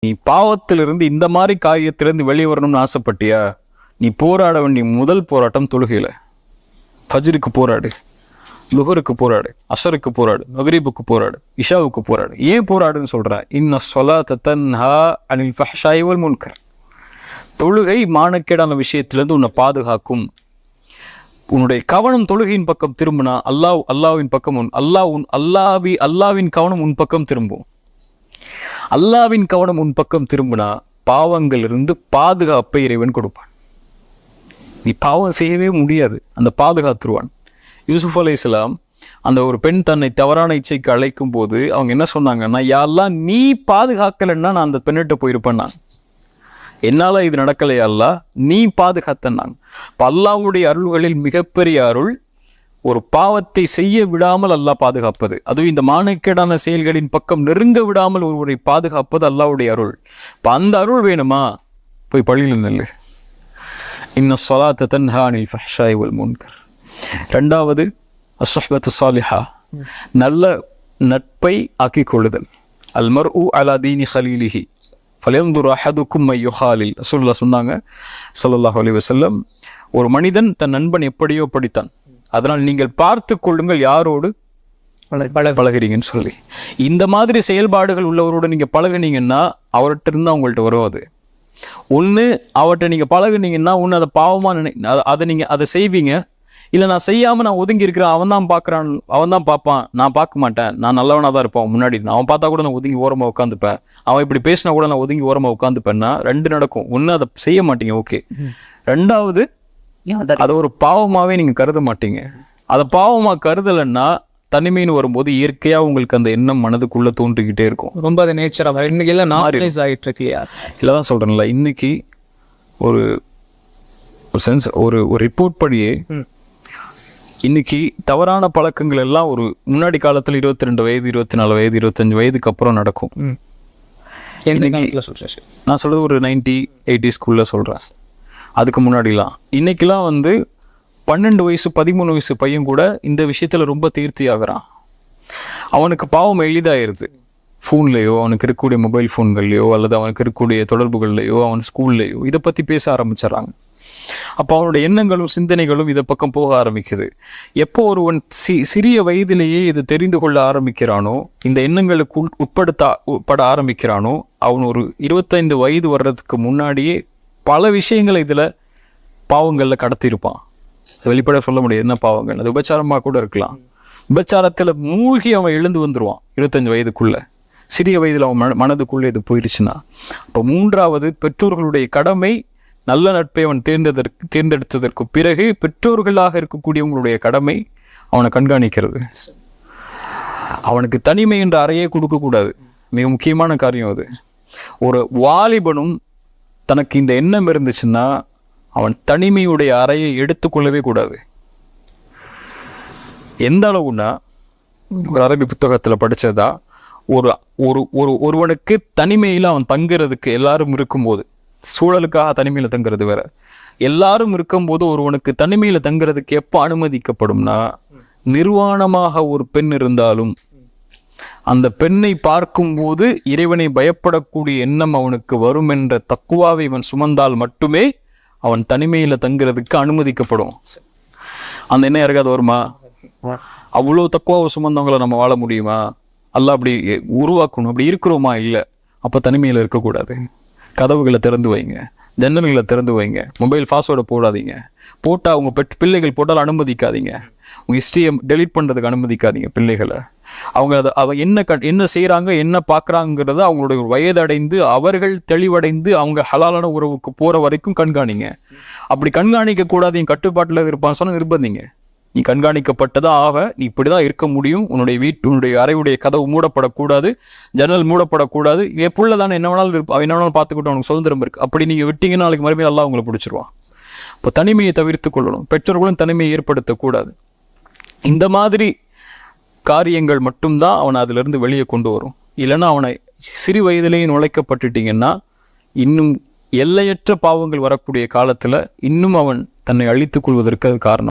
நீ பாவத்திலிருந்து இந்த மாதிரி காரியத்திலிருந்து வெளியே வரணும்னு ஆசைப்பட்டியா, நீ போராட வேண்டிய முதல் போராட்டம் தொழுகையில. ஃபஜ்ருக்கு போராடு, லுஹருக்கு போராடு, அஸருக்கு போராடு, மக்ரிபுக்கு போராடு, இஷாவுக்கு போராடு. ஏன் போராடுன்னு சொல்ற? இன்ன ஸலாத்த தன்ஹா அனில் ஃபஹ்ஷாஇ வல் முன்கர். தொழுகை மானக்கேடான விஷயத்திலிருந்து உன்னை பாதுகாக்கும். உன்னுடைய கவனம் தொழுகையின் பக்கம் திரும்பினா அல்லாவின் பக்கம் அல்லாவின் கவனம் உன் பக்கம் திரும்பும். அல்லாவின் கவனம் உன் பக்கம் திரும்பினா பாவங்கள் இருந்து பாதுகாப்பை இறைவன் கொடுப்பான். நீ பாவம் செய்யவே முடியாது, அந்த பாதுகாத்துருவான். யூசுப் அலைஹிஸ்ஸலாம் அந்த ஒரு பெண் தன்னை தவறான இச்சைக்கு அழைக்கும் போது அவங்க என்ன சொன்னாங்கன்னா, யா அல்லாஹ் நீ பாதுகாக்கலைன்னா நான் அந்த பெண்ணிட்ட போயிருப்பேன், நான் என்னால இது நடக்கலையா அல்லாஹ், நீ பாதுகாத்தன்னாங்க. இப்போ அல்லாஹ்வுடைய அருள்களில் மிகப்பெரிய அருள் ஒரு பாவத்தை செய்ய விடாமல் அல்லாஹ் பாதுகாப்பது. அதுவும் இந்த மானக்கேடான செயல்களின் பக்கம் நெருங்க விடாமல் ஒருவரை பாதுகாப்பது அல்லாஹ்வுடைய அருள். இப்போ அந்த அருள் வேணுமா, போய் பள்ளியில் நெல்லு. இன்ன ஸலாத்த தன்ஹா அனில் ஃபஹ்ஷாஇ வல் முன்கர். ரெண்டாவது அஸ்ஸஹ்பத்து ஸாலிஹா, நல்ல நட்பை ஆக்கிக் கொள்ளுதல். அல் மர்உ அலா தீனி ஹலீலிஹி ஃபல்யன்துர் அஹதுக்கும் மை யுஹாலில். ரசூலுல்லாஹ் சொன்னாங்க ஸல்லல்லாஹு அலைஹி வஸல்லம், ஒரு மனிதன் தன் நண்பன் எப்படியோ படித்தான், அதனால் நீங்கள் பார்த்து கொள்ளுங்கள் யாரோடு பழகிறீங்கன்னு சொல்லி. இந்த மாதிரி செயல்பாடுகள் உள்ளவரோடு நீங்க பழகுனீங்கன்னா அவர்கிட்ட இருந்து அவங்கள்ட்ட வரும். அது ஒன்று, அவர்கிட்ட நீங்க பழகுனீங்கன்னா ஒன்று அதை பாவமா அதை செய்வீங்க. இல்லை நான் செய்யாமல் நான் ஒதுங்கி இருக்கிறேன், அவன் தான் பார்க்குறான், அவன் தான் பார்ப்பான், நான் பார்க்க மாட்டேன், நான் நல்லவனாக தான் இருப்பான் முன்னாடி, அவன் பார்த்தா கூட நான் ஒதுங்கி ஓரமாக உட்காந்துப்பேன், அவன் இப்படி பேசினா கூட நான் ஒதுங்கி ஓரமாக உட்காந்துப்பேன்னா ரெண்டு நடக்கும். ஒன்று அதை செய்ய மாட்டீங்க, ஓகே. ரெண்டாவது அதை ஒரு பாவமாகவே நீங்கள் கருத மாட்டீங்க. அதை பாவமாக கருதலைன்னா தனிமைன்னு வரும்போது இயற்கையாக உங்களுக்கு அந்த எண்ணம் மனதுக்குள்ளே தோன்றிக்கிட்டே இருக்கும். ரொம்ப அது நேச்சராக இன்னைக்கு எல்லாம் நார்மலைஸ் ஆகிட்டு இருக்கு. இல்லை தான் சொல்கிறேன்ல, இன்னைக்கு ஒரு சென்ஸ் ஒரு ரிப்போர்ட் படியே இன்னைக்கு தவறான பழக்கங்கள் எல்லாம் ஒரு முன்னாடி காலத்தில் 22 வயது 24 வயது 25 வயதுக்கு அப்புறம் நடக்கும். நான் சொல்றது ஒரு 90-80s சொல்றேன். அதுக்கு முன்னாடிலாம் இன்னைக்கெல்லாம் 12 வயசு 13 வயசு பையன் கூட இந்த விஷயத்துல ரொம்ப தேர்த்தி ஆகுறான். அவனுக்கு பாவம் எளிதாயிருது. ஃபோன்லேயோ, அவனுக்கு இருக்கக்கூடிய மொபைல் ஃபோன்கள்லையோ, அல்லது அவனுக்கு இருக்கக்கூடிய தொடர்புகள்லையோ, அவன் ஸ்கூல்லையோ இதை பத்தி பேச ஆரம்பிச்சிடறாங்க. அப்போ அவனுடைய எண்ணங்களும் சிந்தனைகளும் இதை பக்கம் போக ஆரம்பிக்குது. எப்போ ஒருவன் சிறிய வயதிலேயே இதை தெரிந்து கொள்ள ஆரம்பிக்கிறானோ, இந்த எண்ணங்களுக்கு உட்பட ஆரம்பிக்கிறானோ, அவன் ஒரு 25 வயது வர்றதுக்கு முன்னாடியே பல விஷயங்களை இதுல பாவங்கள்ல கடத்திருப்பான். வெளிப்பட சொல்ல முடியாது என்ன பாவங்கள், அது விபச்சாரமாக கூட இருக்கலாம். விபச்சாரத்துல மூழ்கி அவன் எழுந்து வந்துருவான் 25 வயதுக்குள்ள. சிறிய வயதுல அவன் மனதுக்குள்ள இது போயிருச்சுன்னா. அப்போ மூன்றாவது, பெற்றோர்களுடைய கடமை நல்ல நட்பை அவன் தேர்ந்தெடுத்ததற்கு பிறகு பெற்றோர்களாக இருக்கக்கூடியவங்களுடைய கடமை அவனை கண்காணிக்கிறது. அவனுக்கு தனிமை என்ற அறையே கொடுக்கக்கூடாது. மிக முக்கியமான காரியம் அது. ஒரு வாலிபனும் தனக்கு இந்த எண்ணம் இருந்துச்சுன்னா அவன் தனிமையுடைய அறையை எடுத்துக்கொள்ளவே கூடாது. எந்த அளவுன்னா, ஒரு அரபி புத்தகத்துல படிச்சதா, ஒருவனுக்கு தனிமையில அவன் தங்குறதுக்கு எல்லாரும் இருக்கும்போது, சூழலுக்காக தனிமையில தங்குறது வேற, எல்லாரும் இருக்கும்போது ஒருவனுக்கு தனிமையில தங்குறதுக்கு எப்போ அனுமதிக்கப்படும்னா, நிர்வாணமாக ஒரு பெண் இருந்தாலும் அந்த பெண்ணை பார்க்கும்போது இறைவனை பயப்படக்கூடிய எண்ணம் அவனுக்கு வரும் என்ற தக்குவாவை இவன் சுமந்தால் மட்டுமே அவன் தனிமையில தங்குறதுக்கு அனுமதிக்கப்படும். அந்த எண்ணம் யாருக்காவது வருமா? அவ்வளோ தக்குவாவை சுமந்தவங்களை நம்ம வாழ முடியுமா? அல்லாஹ் அப்படி உருவாக்கணும். அப்படி இருக்கிறோமா? இல்லை. அப்போ தனிமையில இருக்கக்கூடாது. கதவுகளை திறந்து வைங்க, ஜன்னல்களை திறந்து வைங்க, மொபைல் பாஸ்வேர்டை போடாதீங்க, போட்டால் அவங்க பிள்ளைகள் போட்டால் அனுமதிக்காதீங்க, உங்கள் ஹிஸ்ட்ரியை டெலீட் பண்ணுறதுக்கு அனுமதிக்காதீங்க பிள்ளைகளை. அவங்க என்ன செய்கிறாங்க, என்ன பார்க்குறாங்கிறத அவங்களுடைய வயதடைந்து அவர்கள் தெளிவடைந்து அவங்க ஹலாலான உறவுக்கு போகிற வரைக்கும் கண்காணிங்க. அப்படி கண்காணிக்க கூடாது, என் கட்டுப்பாட்டில் இருப்பான்னு சொன்னால் நிர்பந்திங்க. நீ கண்காணிக்கப்பட்டதா ஆக, நீ இப்படிதான் இருக்க முடியும், உன்னுடைய அறையுடைய கதவு மூடப்படக்கூடாது, ஜன்னல் மூடப்படக்கூடாது, புள்ள தானே என்ன வேணாலும் பார்த்துக்கிட்டு அவனுக்கு சுதந்திரம் இருக்கு. அப்படி நீங்க விட்டீங்கன்னா நாளைக்கு மறுபடியும் எல்லாம் அவங்களை பிடிச்சிருவான். இப்போ தனிமையை தவிர்த்து கொள்ளணும். பெற்றோர்களும் தனிமையை ஏற்படுத்தக்கூடாது. இந்த மாதிரி காரியங்கள் மட்டும்தான் அவனை அதுல இருந்து வெளியே கொண்டு வரும். இல்லைன்னா அவனை சிறு வயதிலேயே நுழைக்கப்பட்டுட்டீங்கன்னா இன்னும் எல்லையற்ற பாவங்கள் வரக்கூடிய காலத்துல இன்னும் அவன் தன்னை அழித்துக் கொள்வதற்கு அது காரணம்.